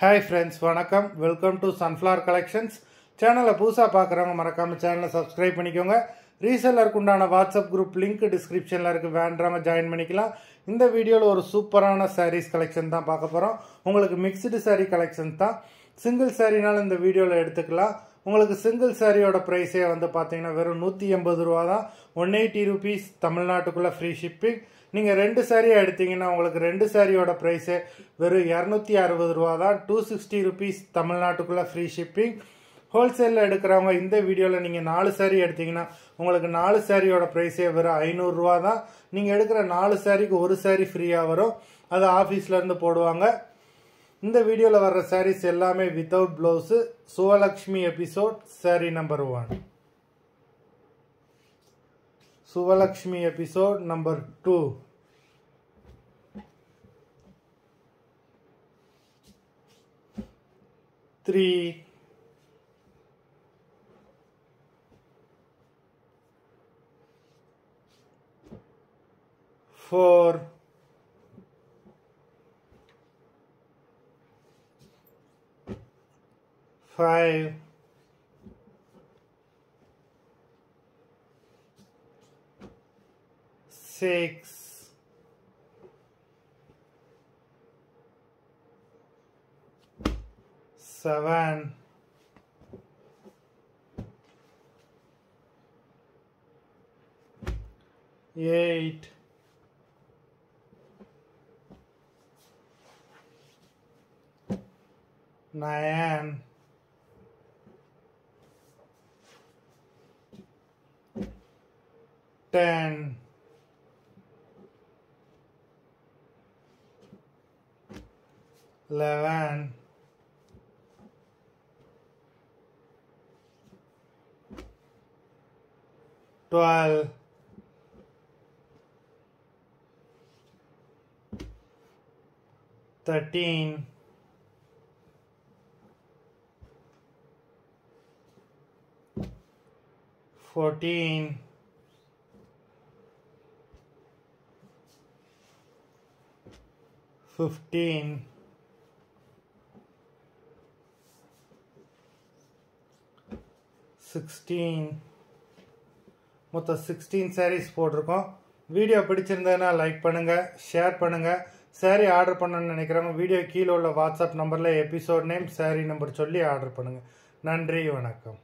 Hi friends, வணக்கம். Welcome to Sunflower Collections. சேனலை புதுசாக பார்க்குறவங்க மறக்காமல் சேனலை சப்ஸ்கிரைப் பண்ணிக்கோங்க. ரீசெல்லருக்கு உண்டான வாட்ஸ்அப் குரூப் லிங்க் டிஸ்கிரிப்ஷனில் இருக்குது, வேண்டாமல் ஜாயின் பண்ணிக்கலாம். இந்த வீடியோவில் ஒரு சூப்பரான சாரீஸ் கலெக்ஷன் தான் பார்க்க போகிறோம். உங்களுக்கு மிக்ஸ்டு சாரீ கலெக்ஷன் தான். சிங்கிள் சாரீனாலும் இந்த வீடியோவில் எடுத்துக்கலாம். உங்களுக்கு சிங்கிள் சாரியோட ப்ரைஸே வந்து பார்த்தீங்கன்னா வெறும் 180 ரூபா தான். 180 rupees தமிழ்நாட்டுக்குள்ளே ஃப்ரீ ஷிப்பிங். நீங்கள் 2 சாரியாக எடுத்தீங்கன்னா உங்களுக்கு 2 சாரியோட ப்ரைஸே வெறும் 260 ரூபா தான். 260 rupees தமிழ்நாட்டுக்குள்ளே ஃப்ரீ ஷிப்பிங். ஹோல்சேலில் எடுக்கிறவங்க இந்த வீடியோவில் நீங்கள் 4 சாரி எடுத்தீங்கன்னா உங்களுக்கு 4 சாரியோட ப்ரைஸே வெறும் 500 ரூபா தான். நீங்கள் எடுக்கிற 4 சாரிக்கு ஒரு சாரி ஃப்ரீயாக வரும். அது ஆஃபீஸ்லேருந்து போடுவாங்க. இந்த வீடியோவில் வர்ற சாரீஸ் எல்லாமே without blouse. Suvalakshmi episode sorry number 1, Suvalakshmi episode number 2, three, 4, 5, 6, 7, 8, 9, 10, 11, 12, 13, 14, 15, 16, மொத்தம் 16 சாரீஸ் போட்டிருக்கோம். வீடியோ பிடிச்சிருந்ததுன்னா லைக் பண்ணுங்கள், ஷேர் பண்ணுங்கள். சாரீ ஆர்டர் பண்ணணும்னு நினைக்கிறவங்க வீடியோ கீழே உள்ள வாட்ஸ்அப் நம்பரில் எபிசோட் நேம், சாரீ நம்பர் சொல்லி ஆர்டர் பண்ணுங்கள். நன்றி, வணக்கம்.